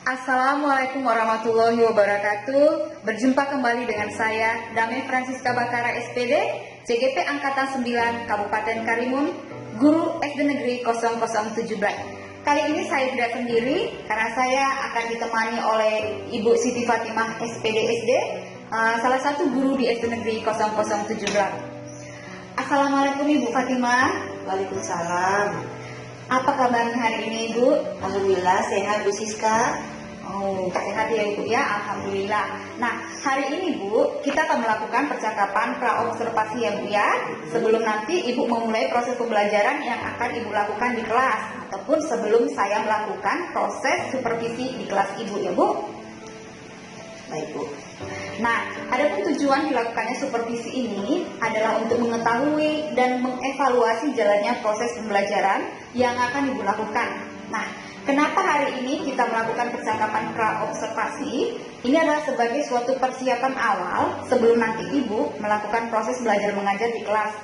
Assalamualaikum warahmatullahi wabarakatuh. Berjumpa kembali dengan saya, Dame Francisca Bakara SPD, CGP Angkatan 9 Kabupaten Karimun, Guru SD Negeri 007 Blak. Kali ini saya tidak sendiri karena saya akan ditemani oleh Ibu Siti Fatimah SPD SD, salah satu guru di SD Negeri 007 Blak. Assalamualaikum Ibu Fatimah. Waalaikumsalam. Apa kabarnya hari ini Ibu? Alhamdulillah sehat Bu Siska. Oh, sehat ya Ibu ya, Alhamdulillah. Nah, hari ini Bu, kita akan melakukan percakapan pra-observasi ya Bu ya. Sebelum nanti Ibu memulai proses pembelajaran yang akan Ibu lakukan di kelas, ataupun sebelum saya melakukan proses supervisi di kelas Ibu ya Bu. Baik Bu. Nah, adapun tujuan dilakukannya supervisi ini adalah untuk mengetahui dan mengevaluasi jalannya proses pembelajaran yang akan Ibu lakukan. Nah, kenapa hari ini kita melakukan percakapan pra-observasi? Ini adalah sebagai suatu persiapan awal sebelum nanti Ibu melakukan proses belajar mengajar di kelas,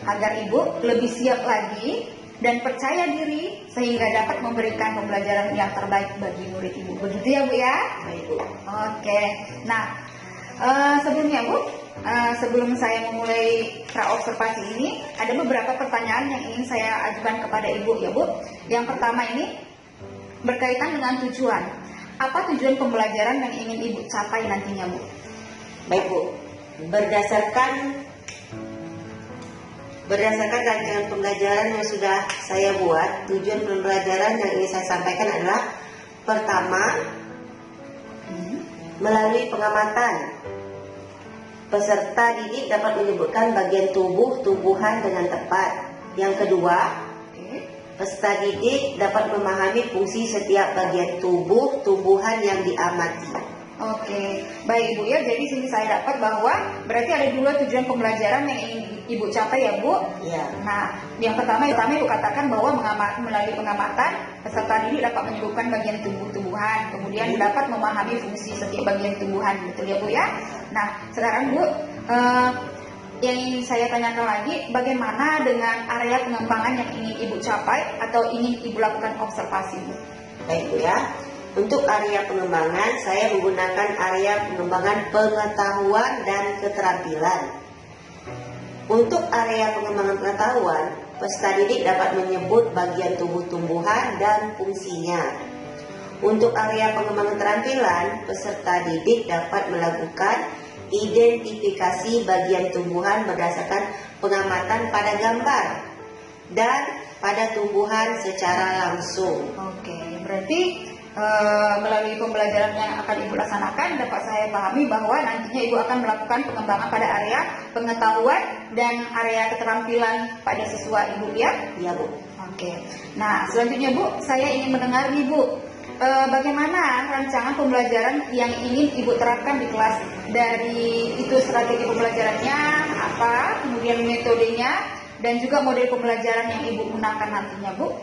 agar Ibu lebih siap lagi dan percaya diri sehingga dapat memberikan pembelajaran yang terbaik bagi murid Ibu. Begitu ya Bu ya? Baik Bu. Oke. Nah, sebelumnya Bu, sebelum saya memulai pra-observasi ini, ada beberapa pertanyaan yang ingin saya ajukan kepada Ibu ya Bu. Yang pertama ini berkaitan dengan tujuan. Apa tujuan pembelajaran yang ingin Ibu capai nantinya Bu? Baik Bu. Berdasarkan rancangan pembelajaran yang sudah saya buat, tujuan pembelajaran yang ingin saya sampaikan adalah pertama, melalui pengamatan, peserta didik dapat menyebutkan bagian tubuh tumbuhan dengan tepat. Yang kedua, peserta didik dapat memahami fungsi setiap bagian tubuh tumbuhan yang diamati. Oke, baik Ibu ya. Jadi sini saya dapat bahwa berarti ada dua tujuan pembelajaran yang ingin Ibu capai ya Bu. Iya. Nah, yang pertama Ibu katakan bahwa melalui pengamatan peserta didik dapat menyebutkan bagian tumbuhan, kemudian dapat memahami fungsi setiap bagian tumbuhan, betul ya Bu ya. Nah, sekarang Bu, yang ingin saya tanyakan lagi, bagaimana dengan area pengembangan yang ingin Ibu capai atau ingin Ibu lakukan observasi Bu? Baik Bu ya. Untuk area pengembangan, saya menggunakan area pengembangan pengetahuan dan keterampilan. Untuk area pengembangan pengetahuan, peserta didik dapat menyebut bagian tubuh tumbuhan dan fungsinya. Untuk area pengembangan keterampilan, peserta didik dapat melakukan identifikasi bagian tumbuhan berdasarkan pengamatan pada gambar dan pada tumbuhan secara langsung. Oke, berarti melalui pembelajaran yang akan Ibu laksanakan, dapat saya pahami bahwa nantinya Ibu akan melakukan pengembangan pada area pengetahuan dan area keterampilan pada siswa Ibu ya? Iya Bu. Oke. Nah, selanjutnya Bu, saya ingin mendengar nih Bu, bagaimana rancangan pembelajaran yang ingin Ibu terapkan di kelas. Dari itu strategi pembelajarannya apa, kemudian metodenya, dan juga model pembelajaran yang Ibu gunakan nantinya Bu.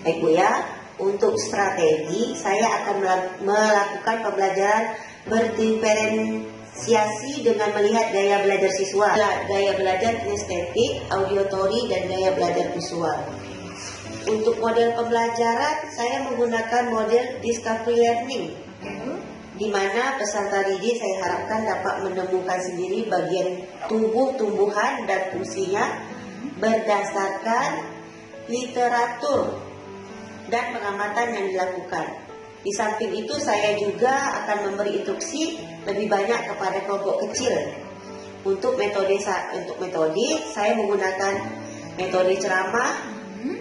Baik Bu ya. Untuk strategi, saya akan melakukan pembelajaran berdiferensiasi dengan melihat gaya belajar siswa, gaya belajar kinestetik, auditory, dan gaya belajar visual. Untuk model pembelajaran, saya menggunakan model discovery learning, di mana peserta didik saya harapkan dapat menemukan sendiri bagian tubuh tumbuhan dan fungsinya berdasarkan literatur dan pengamatan yang dilakukan. Di samping itu, saya juga akan memberi instruksi lebih banyak kepada kelompok kecil. Untuk metode saya menggunakan metode ceramah,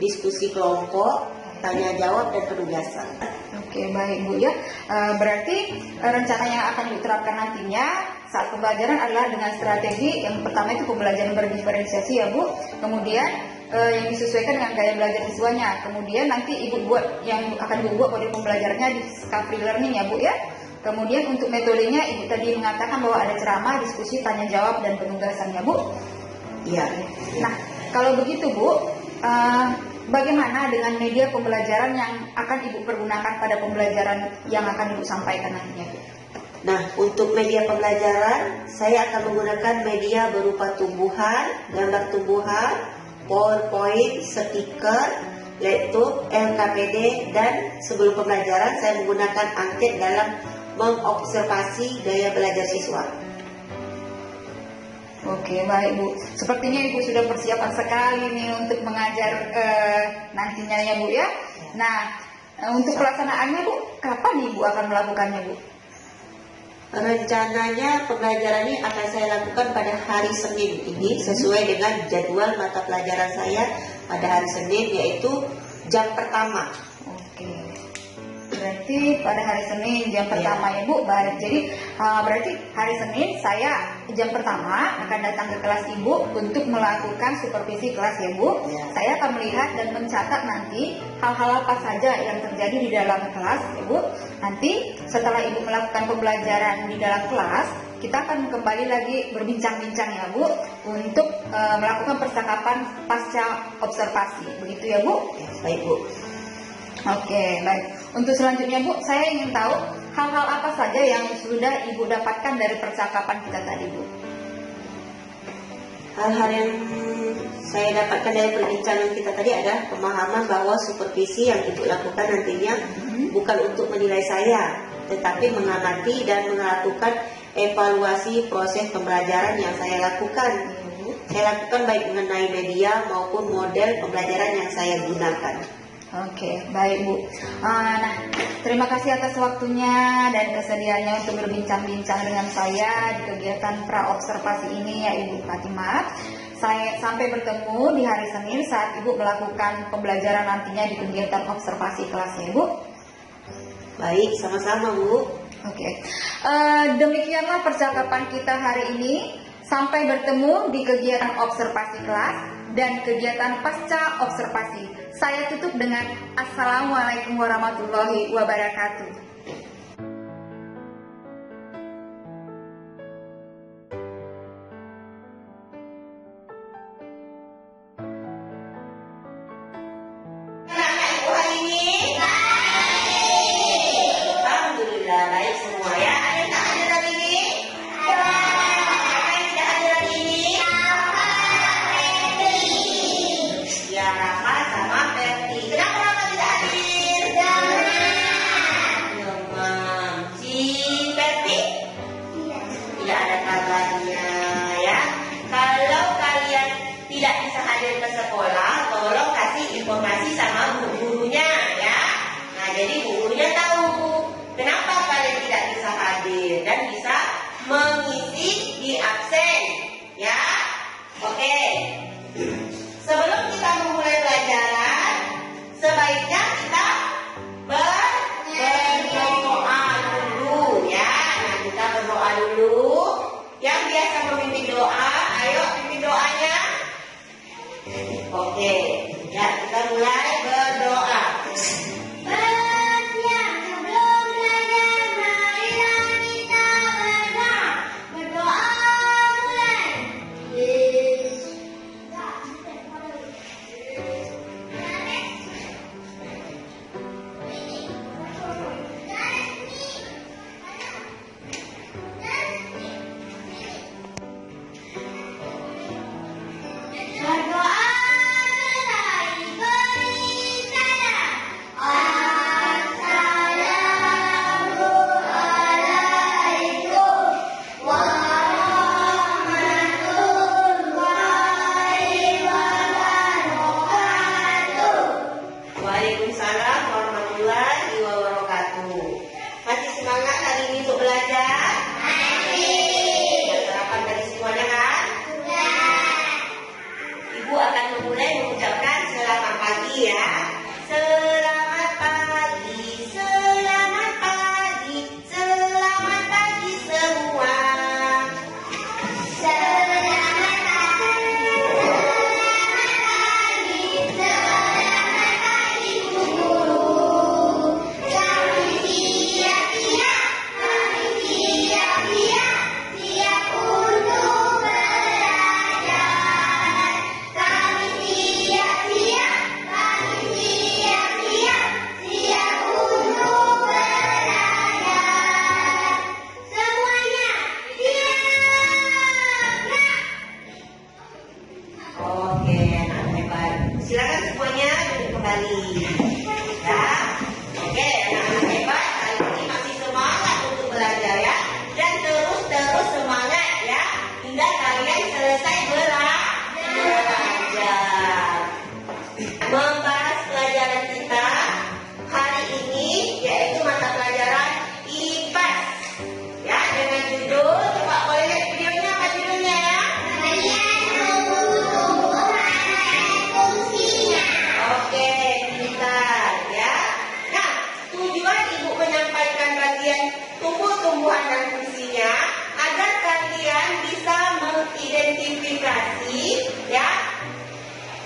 diskusi kelompok, tanya jawab, dan penugasan. Oke, baik Bu ya. Berarti rencana yang akan diterapkan nantinya saat pembelajaran adalah dengan strategi yang pertama itu pembelajaran berdiferensiasi ya Bu. Kemudian yang disesuaikan dengan gaya belajar siswanya. Kemudian nanti Ibu buat yang akan Ibu buat model pembelajarannya di discovery learning ya Bu ya. Kemudian untuk metodenya Ibu tadi mengatakan bahwa ada ceramah, diskusi, tanya jawab, dan penugasan ya Bu. Iya. Nah, kalau begitu Bu, bagaimana dengan media pembelajaran yang akan Ibu pergunakan pada pembelajaran yang akan Ibu sampaikan nantinya Bu? Nah, untuk media pembelajaran, saya akan menggunakan media berupa tumbuhan, gambar tumbuhan, PowerPoint, stiker, laptop, LKPD, dan sebelum pembelajaran saya menggunakan angket dalam mengobservasi gaya belajar siswa. Oke, baik Bu. Sepertinya Ibu sudah persiapan sekali nih untuk mengajar nantinya ya Bu ya. Nah, untuk pelaksanaannya Bu, kapan Ibu akan melakukannya Bu? Rencananya pembelajaran ini akan saya lakukan pada hari Senin ini sesuai dengan jadwal mata pelajaran saya pada hari Senin, yaitu jam pertama. Oke. Berarti pada hari Senin jam pertama ya Bu. Baik. Jadi berarti hari Senin saya jam pertama akan datang ke kelas Ibu untuk melakukan supervisi kelas ya Bu. Ya. Saya akan melihat dan mencatat nanti hal-hal apa saja yang terjadi di dalam kelas ya Bu. Nanti setelah Ibu melakukan pembelajaran di dalam kelas, kita akan kembali lagi berbincang-bincang ya Bu untuk melakukan percakapan pasca observasi. Begitu ya Bu? Ya, baik Bu. Oke, baik. Untuk selanjutnya Bu, saya ingin tahu hal-hal apa saja yang sudah Ibu dapatkan dari percakapan kita tadi Bu. Hal-hal yang saya dapatkan dari perbincangan kita tadi adalah pemahaman bahwa supervisi yang Ibu lakukan nantinya bukan untuk menilai saya, tetapi mengamati dan melakukan evaluasi proses pembelajaran yang saya lakukan. Saya lakukan baik mengenai media maupun model pembelajaran yang saya gunakan. Oke, baik Bu. Nah, terima kasih atas waktunya dan kesediaannya untuk berbincang-bincang dengan saya di kegiatan pra-observasi ini ya Ibu Fatimah. Saya sampai bertemu di hari Senin saat Ibu melakukan pembelajaran nantinya di kegiatan observasi kelas ya Bu. Baik, sama-sama Bu. Oke, demikianlah percakapan kita hari ini. Sampai bertemu di kegiatan observasi kelas dan kegiatan pasca observasi. Saya tutup dengan Assalamualaikum warahmatullahi wabarakatuh. Alhamdulillah baik semua ya. Ada yang tak hadir hari ini? Siapa yang tidak hadir hari ini? Ya, Rahma sama Ferti. Kenapa Rahma tidak hadir? Demam. Si Ferti? Tidak ada kabarnya ya. Kalau kalian tidak bisa hadir ke sekolah, tolong kasih informasi sama bu gurunya ya. Nah, jadi bu gurunya tahu kenapa kalian tidak bisa hadir dan bisa mengisi di absen ya. Oke. Sebelum kita memulai pelajaran, sebaiknya kita berdoa dulu ya. Nah, kita berdoa dulu. Yang biasa memimpin doa, ayo pimpin doanya. Oke, ya kita mulai berdoa. Berdoa mulai beribadah.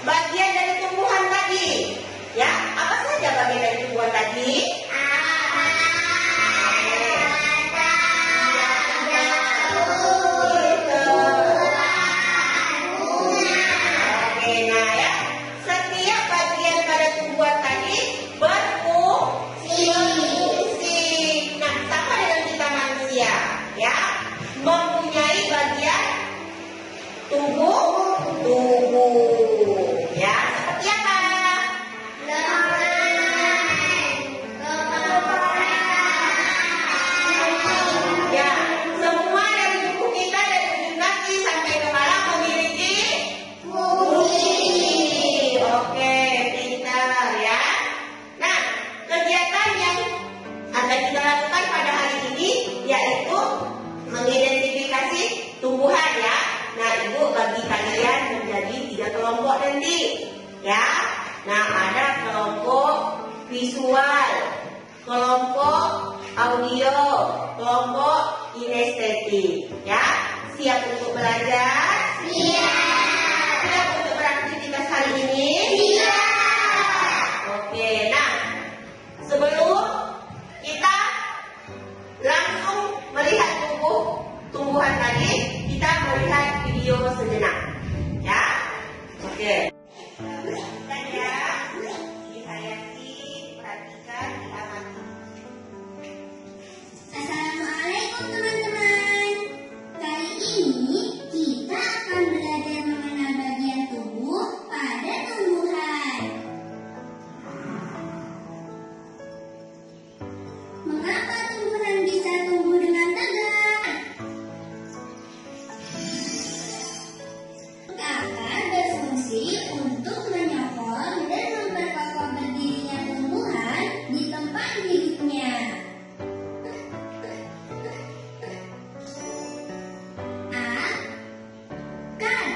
bagian dari tumbuhan tadi. Ya, apa saja bagian dari tumbuhan tadi? Oke, nah ya, setiap bagian pada tumbuhan tadi berfungsi. Nah, sama dengan kita manusia, ya, mempunyai bagian tubuh, ya, seperti apa? Ya, semua dari tubuh kita dari ujung kaki sampai kepala memiliki fungsi. Oke, pintar ya. Nah, kegiatan yang akan kita lakukan pada hari ini yaitu mengidentifikasi tumbuhan ya. Nah, Ibu bagi kalian menjadi 3 kelompok nanti ya. Nah, ada kelompok visual, kelompok audio, kelompok kinestetik ya. Siap untuk belajar? Siap. Siap untuk beraktivitas hari ini? Siap. Oke, nah sebelum kita langsung melihat tumbuhan tadi, kita melihat video sejenak ya. Oke. Perhatikan ya, dihayati, perhatikan, diamati. Assalamualaikum teman-teman. Kali ini kita akan belajar mengenal bagian tubuh pada tumbuhan. Mengapa tumbuhan bisa tumbuh dengan tegak? Akar berfungsi untuk menyokong dan memperkokoh berdirinya tumbuhan di tempat hidupnya. Akar.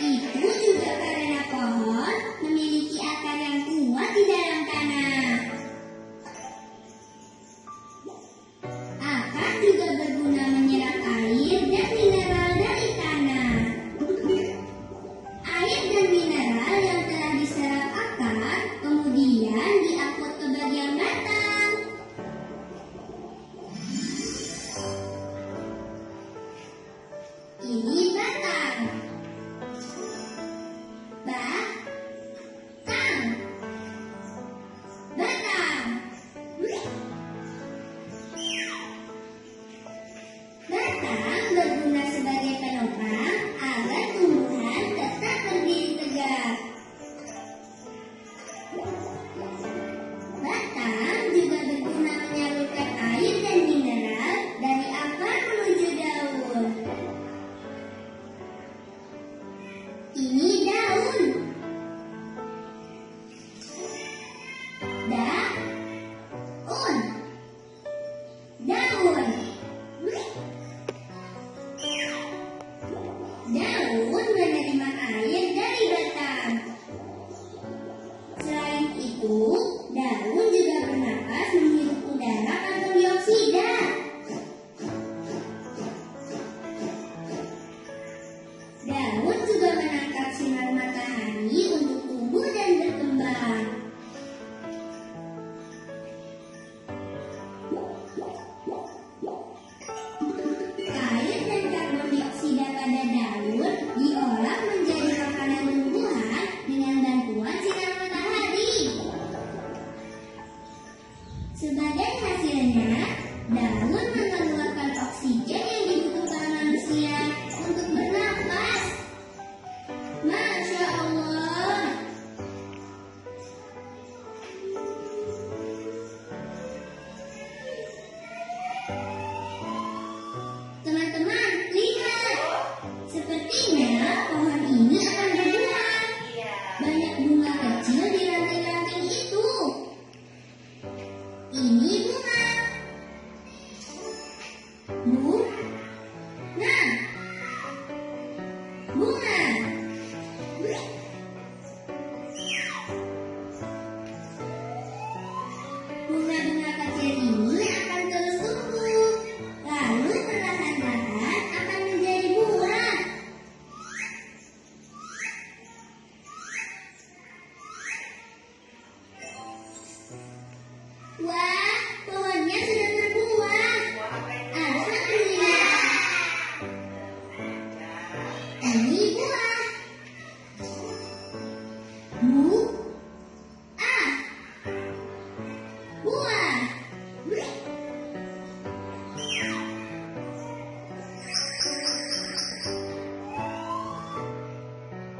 Itu juga karena pohon memiliki akar yang kuat di dalam tanah. Akar juga berguna menyerap air dan mineral dari tanah. Air dan mineral yang telah diserap akar kemudian diangkut ke bagian batang. Ini batang. Batang. Batang berguna sebagai penopang agar tumbuhan tetap berdiri tegak. Batang juga berguna menyalurkan air dan mineral dari akar menuju daun. Ini daun. Daun. Daun. Daun menerima air dari batang. Selain itu, daun juga bernapas menghirup udara karbon dioksida. Daun juga menangkap sinar matahari untuk tumbuh dan berkembang. Air dan karbon dioksida pada daun diolah menjadi makanan tumbuhan dengan bantuan sinar matahari. Wah, pohonnya sudah berbuah. Alhamdulillah. Ini buah. Buah.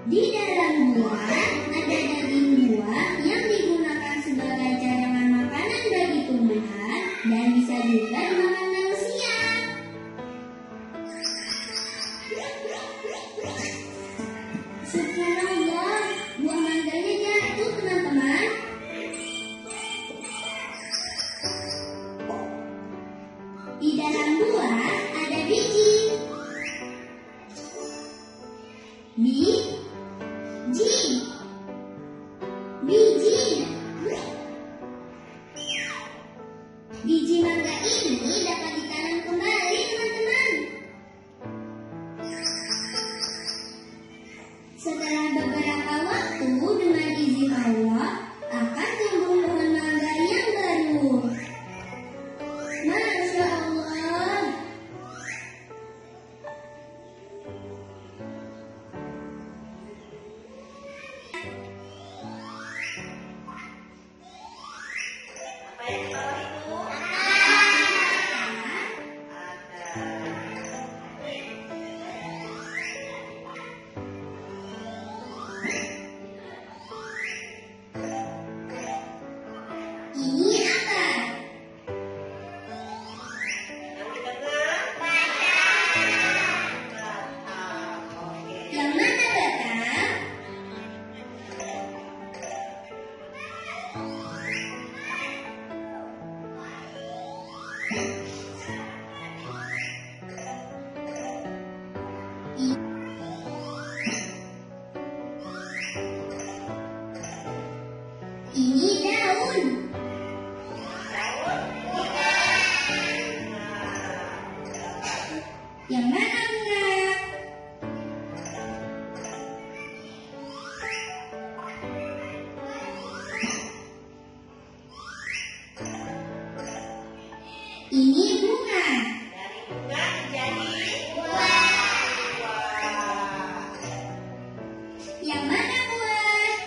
Di dalam buah ada daging buah yang digunakan sebagai cadangan makanan bagi tumbuhan dan bisa juga dimakan manusia. Subhanallah, buah mangganya jatuh teman-teman. Di dalam buah ada biji. Biji. Biji mangga ini dapat ditanam kembali, teman-teman. Setelah beberapa waktu, dengan izin Allah, akan tumbuh pohon mangga yang baru. Masya Allah. Apa yang di bawah itu? Ini apa? Yang di tengah? Oke. Yang mana batang? Ini daun. Yang mana bunga? Ini bunga. Dari bunga menjadi Yang mana buah?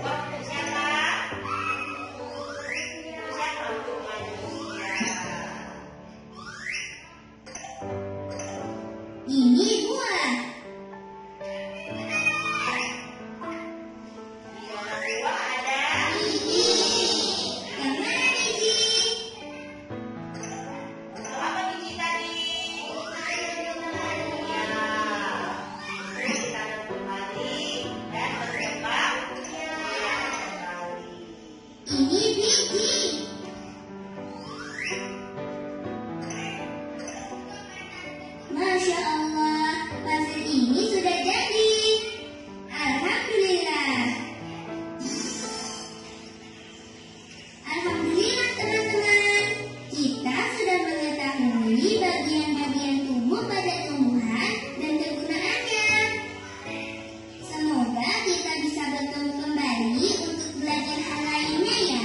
buah untuk siapa? Siapa untuk manusia? Ini buah. Di dalam buah ada Yang mana biji? untuk apa biji tadi? Ya, ditanam kembali dan berkembang biak kembali. Ini biji. Masya Allah, pasir ini sudah jadi. Alhamdulillah. Alhamdulillah teman-teman, kita sudah mengetahui bagian-bagian tubuh pada tumbuhan dan kegunaannya. Semoga kita bisa bertemu kembali untuk belajar hal lainnya ya.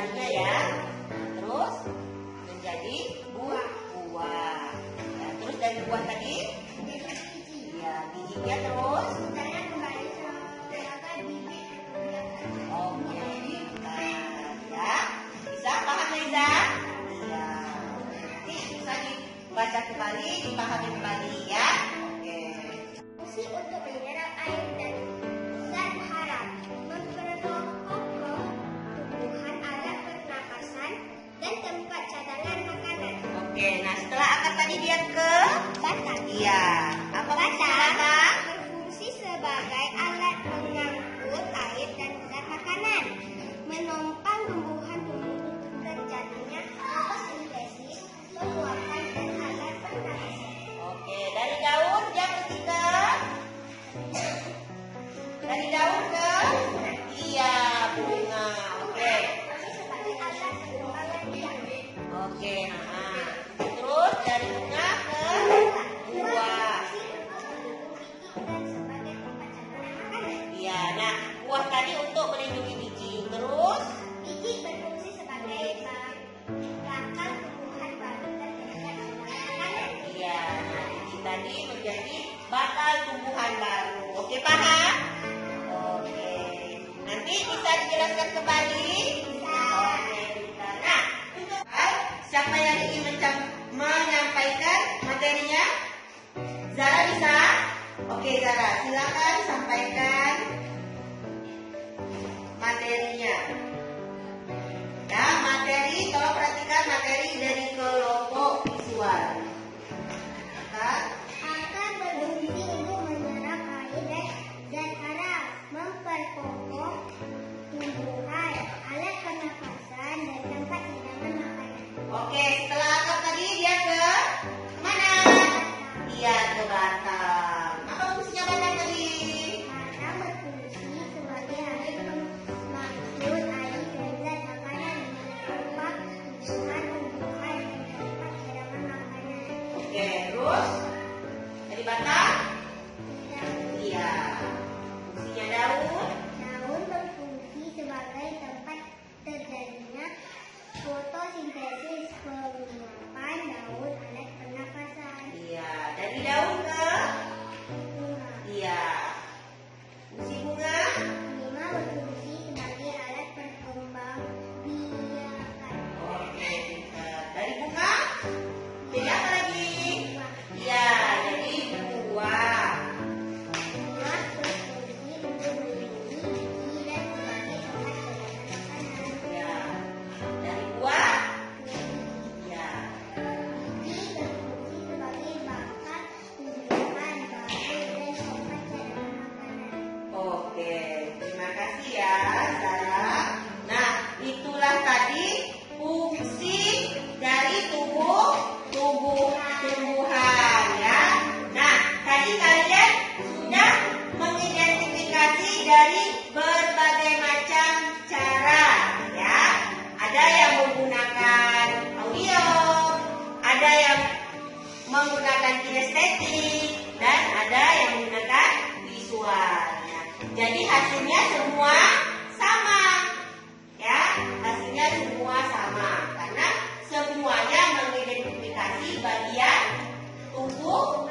batangnya ya. Terus menjadi buah. Ya, terus dari buah tadi, ya bijinya terus. Oke, nah, ya bisa paham Reza? Iya. Nanti bisa dibaca kembali, dipahami kembali ya. Oke. Fungsi untuk menyerap air dan zat hara, memperkokoh tumbuhan, alat pernapasan, dan tempat cadangan makanan. Oke, nah setelah akar tadi dia ke Batang. iya. Apa fungsi Batang batang? berfungsi sebagai alat mengangkut air dan zat makanan, menopang tumbuhan-tumbuhan terjadinya fotosintesis, penguapan, dan alat pernapasan. Oke, dari daun dia pergi ke dari daun ke iya bunga. Oke. Sebagai alat pengembangan biak. Oke, nah. Terus dari bunga ke buah. Dan sebagai tempat cadangan makanan. Iya, nah buah tadi untuk melindungi biji. Terus Biji berfungsi sebagai bakal tumbuhan baru dan menjaga makanan. iya, nah biji tadi menjadi bakal tumbuhan baru. Oke, paham? Oke. Nanti bisa dijelaskan kembali? Oke, bisa. Nah, untuk siapa yang ingin menyampaikan materinya? Zara bisa? Oke, Zara, silakan sampaikan materinya. Ya, materi, tolong perhatikan materi dari kelompok visual. Kan? Akan berfungsi untuk menyerap air dan zat hara, memperkokoh tumbuhan, alat pernapasan, dan tempat cadangan makanan. Oke, setelah akar tadi dia ke mana? Iya, ke batang. Apa fungsinya batang tadi? Batang berfungsi sebagai alat pengangkut air dan zat makanan, menopang tumbuhan-tumbuhan, dan tempat cadangan makanan. Oke, terus dari batang? Iya. Fungsinya daun? Daun berfungsi sebagai tempat terjadinya fotosintesis, penguapan daun, alat pernapasan. Iya. Dari daun ke? Bunga. Iya. Fungsi bunga? Bunga berfungsi sebagai alat perkembang biakan. Oke, pintar. Dari bunga? Jadi apa lagi? Iya, jadi buah. Bunga berfungsi untuk melindungi biji dan sebagai tempat cadangan makanan. Ya. Dari buah? Ya. Biji berfungsi sebagai bakal tumbuhan baru dan tempat cadangan makanan. Oke, terima kasih ya, Zara. Nah, itulah tadi fungsi dari tumbuhan ya. Nah, tadi kalian sudah mengidentifikasi dari berbagai macam cara ya. Ada yang menggunakan audio, ada yang menggunakan kinestetik, dan ada yang menggunakan visual. Nah, jadi hasilnya semua sama, ya. Hasilnya semua sama karena semuanya mengidentifikasi bagian tumbuhan.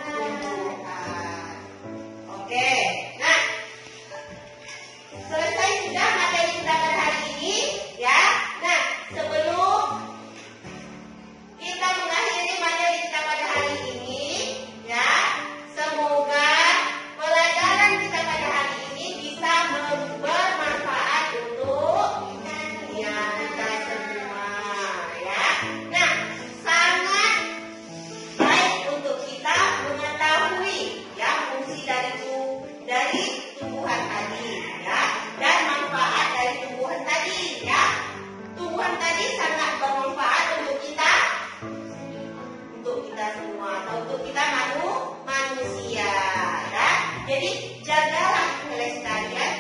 Oke, nah selesai sudah materi kita pada hari ini, ya. Nah, sebelum kita mengakhiri materi kita pada hari ini, ya, semoga pelajaran kita pada hari ini bisa bermanfaat untuk ya kita semua, ya. Nah, sangat baik untuk kita mengetahui ya fungsi dari tumbuhan tadi, ya, dan manfaat dari tumbuhan tadi, ya. Tumbuhan tadi sangat bermanfaat untuk kita semua atau untuk kita manusia, ya. Jadi jagalah kelestarian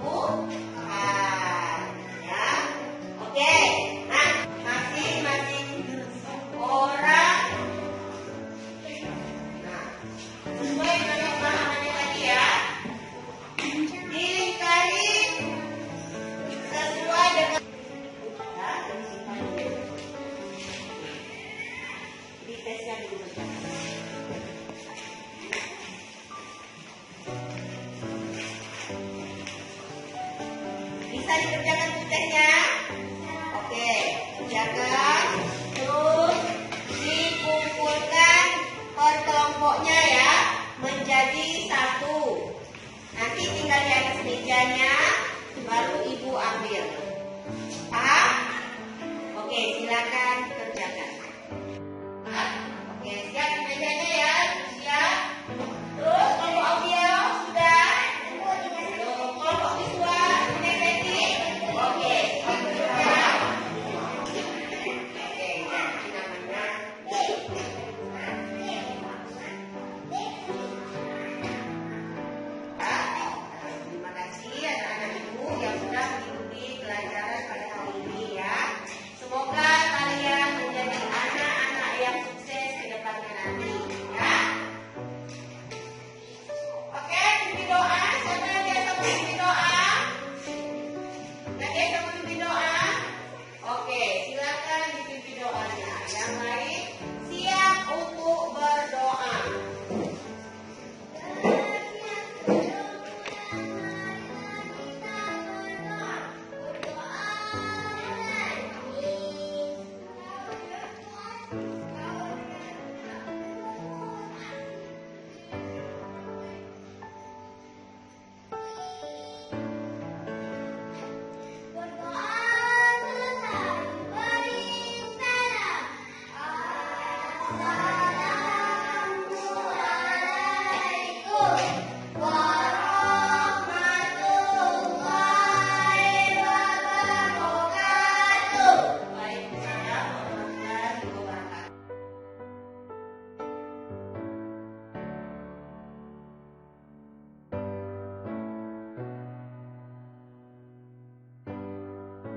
tumbuhan, ya. Oke, nah masing-masing orang, nah sesuai dengan pemahamannya tadi ya, dilingkari sesuai dengan ya. kelompoknya ya menjadi satu. Nanti tinggal di atas mejanya, baru Ibu ambil. Paham? Oke, silakan kerjakan. Oke, siap di mejanya ya, siap. Terus kelompok audio sudah. Kelompok visual, kinestetik. Oke, selanjutnya. Oke, ya, ini namanya. Terima kasih anak-anak ibu yang sudah mengikuti pelajaran pada hari ini ya. Semoga kalian menjadi anak-anak yang sukses ke depannya nanti ya. Oke, pimpin doa. Siapa yang biasa memimpin doa? Yang biasa memimpin doa? Oke, silakan dipimpin doanya. Yang lain siap untuk berdoa.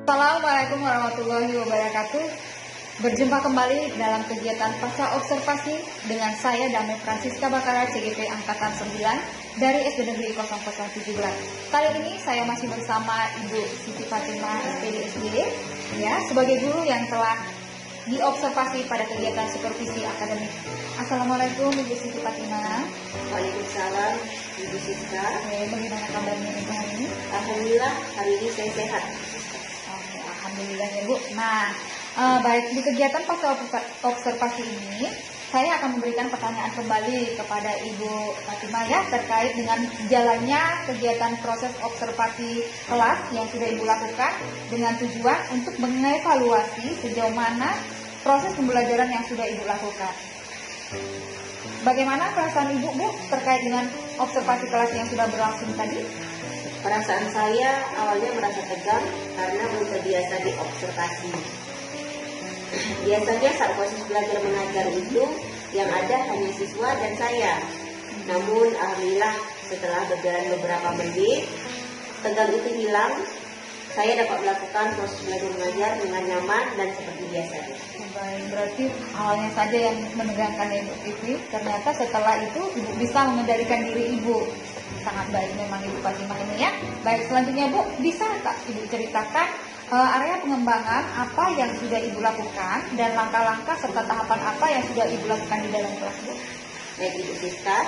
Assalamualaikum warahmatullahi wabarakatuh. Berjumpa kembali dalam kegiatan Pasca Observasi dengan saya Damai Francisca Bakara CGP Angkatan 9 dari SD Negeri 0017. Kali ini saya masih bersama Ibu Siti Fatimah SPDSD ya, sebagai guru yang telah diobservasi pada kegiatan supervisi akademik. Assalamualaikum Ibu Siti Fatimah. Waalaikumsalam Ibu Siska. Bagaimana kabarnya Ibu hari ini? Alhamdulillah hari ini saya sehat. Oke, alhamdulillah ya Bu. Nah, baik, di kegiatan pasca observasi ini saya akan memberikan pertanyaan kembali kepada Ibu Fatimah ya, terkait dengan jalannya kegiatan proses observasi kelas yang sudah Ibu lakukan dengan tujuan untuk mengevaluasi sejauh mana proses pembelajaran yang sudah Ibu lakukan. Bagaimana perasaan Ibu Bu terkait dengan observasi kelas yang sudah berlangsung tadi? Perasaan saya awalnya merasa tegang karena belum terbiasa diobservasi. Biasanya saat proses belajar mengajar itu yang ada hanya siswa dan saya. Namun alhamdulillah setelah berjalan beberapa menit, tegang itu hilang. Saya dapat melakukan proses belajar mengajar dengan nyaman dan seperti biasanya. Baik, berarti awalnya saja yang menegangkan Ibu Siti, ternyata setelah itu Ibu bisa mengendalikan diri Ibu. Sangat baik memang Ibu Fatimah ini ya. Baik, selanjutnya Bu, bisa tak Ibu ceritakan area pengembangan apa yang sudah Ibu lakukan dan langkah-langkah serta tahapan apa yang sudah Ibu lakukan di dalam kelas Bu? Baik Ibu Siska,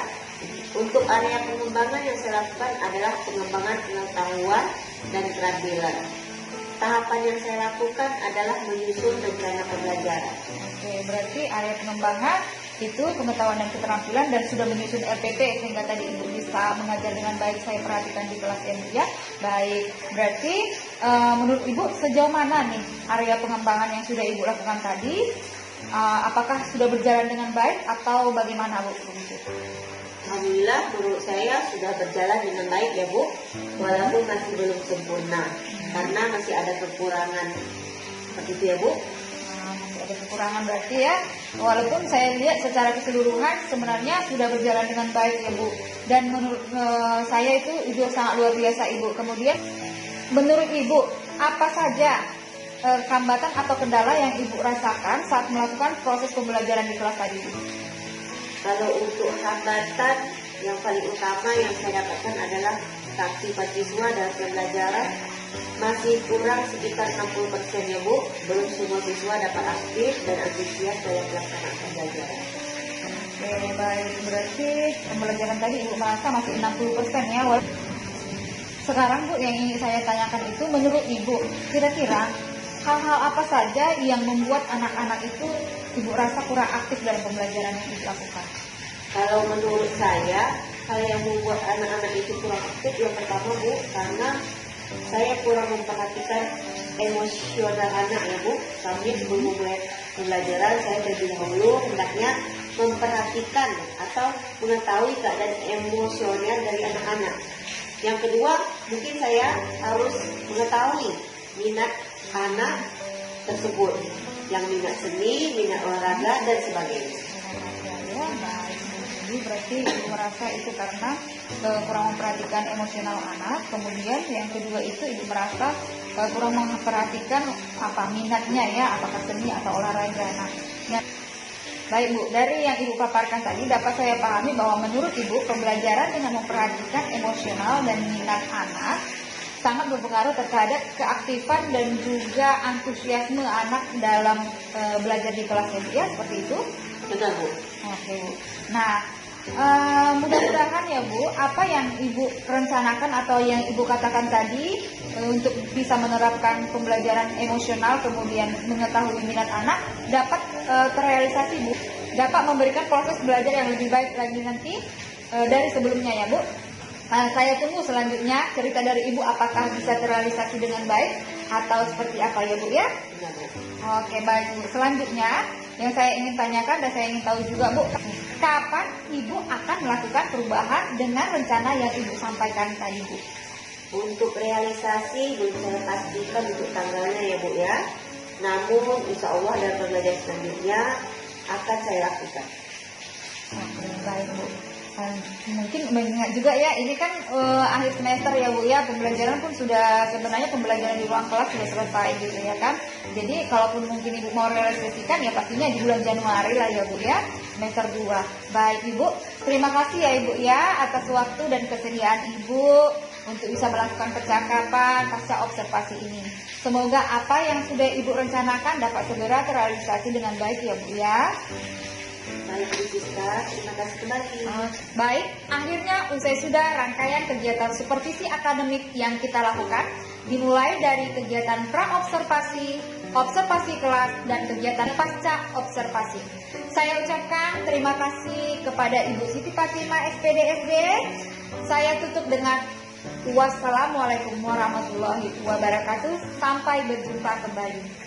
untuk area pengembangan yang saya lakukan adalah pengembangan pengetahuan dan keterampilan. Tahapan yang saya lakukan adalah menyusun rencana pembelajaran. Oke, berarti area pengembangan itu pengetahuan dan keterampilan dan sudah menyusun RPP sehingga tadi Ibu bisa mengajar dengan baik, saya perhatikan di kelas ini ya. Baik, berarti menurut Ibu sejauh mana nih area pengembangan yang sudah Ibu lakukan tadi? Apakah sudah berjalan dengan baik atau bagaimana Bu? Alhamdulillah menurut saya sudah berjalan dengan baik ya Bu, walaupun masih belum sempurna karena masih ada kekurangan. Seperti itu ya Bu. Masih ada kekurangan berarti ya. Walaupun saya lihat secara keseluruhan sebenarnya sudah berjalan dengan baik ya Bu. Dan menurut saya itu sangat luar biasa Ibu. Kemudian menurut Ibu apa saja hambatan atau kendala yang Ibu rasakan saat melakukan proses pembelajaran di kelas tadi? Kalau untuk hambatan yang paling utama yang saya dapatkan adalah keaktifan siswa dalam pembelajaran masih kurang sekitar 60% ya Bu. Belum semua siswa dapat aktif dan antusias dalam pelaksanaan pembelajaran. Oke, baik. Berarti pembelajaran tadi Ibu merasa masih 60% ya. Sekarang Bu, yang ingin saya tanyakan itu menurut Ibu, kira-kira hal-hal apa saja yang membuat anak-anak itu Ibu rasa kurang aktif dalam pembelajaran yang Ibu lakukan? Kalau menurut saya, hal yang membuat anak-anak itu kurang aktif yang pertama Bu, karena saya kurang memperhatikan emosional anak ya Bu. Kami sebelum memulai pembelajaran, saya terlebih dahulu hendaknya memperhatikan atau mengetahui keadaan emosional dari anak-anak. Yang kedua, mungkin saya harus mengetahui minat anak tersebut, yang minat seni, minat olahraga, dan sebagainya. Ya, baik. Jadi berarti ibu merasa itu karena kurang memperhatikan emosional anak. Kemudian yang kedua itu ibu merasa kurang memperhatikan apa minatnya ya, apakah seni atau olahraga. Nah, baik Bu, dari yang ibu paparkan tadi dapat saya pahami bahwa menurut ibu pembelajaran dengan memperhatikan emosional dan minat anak sangat berpengaruh terhadap keaktifan dan juga antusiasme anak dalam belajar di kelas ya, seperti itu. Betul Bu. Oke Bu. Nah, mudah-mudahan ya Bu, apa yang ibu rencanakan atau yang ibu katakan tadi untuk bisa menerapkan pembelajaran emosional kemudian mengetahui minat anak dapat terrealisasi Bu, dapat memberikan proses belajar yang lebih baik lagi nanti dari sebelumnya ya Bu. Saya tunggu selanjutnya cerita dari ibu apakah bisa terrealisasi dengan baik atau seperti apa ya Bu ya. Oke baik Bu, selanjutnya yang saya ingin tanyakan dan saya ingin tahu juga Bu, kapan ibu akan melakukan perubahan dengan rencana yang ibu sampaikan tadi Bu? Untuk realisasi belum saya pastikan untuk tanggalnya ya Bu ya. Namun insya Allah dalam pembelajaran selanjutnya akan saya lakukan. Oke, baik Bu. Mungkin mengingat juga ya, ini kan akhir semester ya Bu ya, pembelajaran pun sudah sebenarnya pembelajaran di ruang kelas sudah selesai gitu ya kan. Jadi kalaupun mungkin Ibu mau realisasikan ya pastinya di bulan Januari lah ya Bu ya, semester 2. Baik Ibu, terima kasih ya Ibu ya atas waktu dan kesediaan Ibu untuk bisa melakukan percakapan pasca observasi ini. Semoga apa yang sudah Ibu rencanakan dapat segera terrealisasi dengan baik ya Bu ya. Baik Bu Siska, terima kasih kembali. Baik, akhirnya usai sudah rangkaian kegiatan supervisi akademik yang kita lakukan, dimulai dari kegiatan pra-observasi, observasi kelas, dan kegiatan pasca observasi. Saya ucapkan terima kasih kepada Ibu Siti Fatimah SPDSD. Saya tutup dengan wassalamualaikum warahmatullahi wabarakatuh. Sampai berjumpa kembali.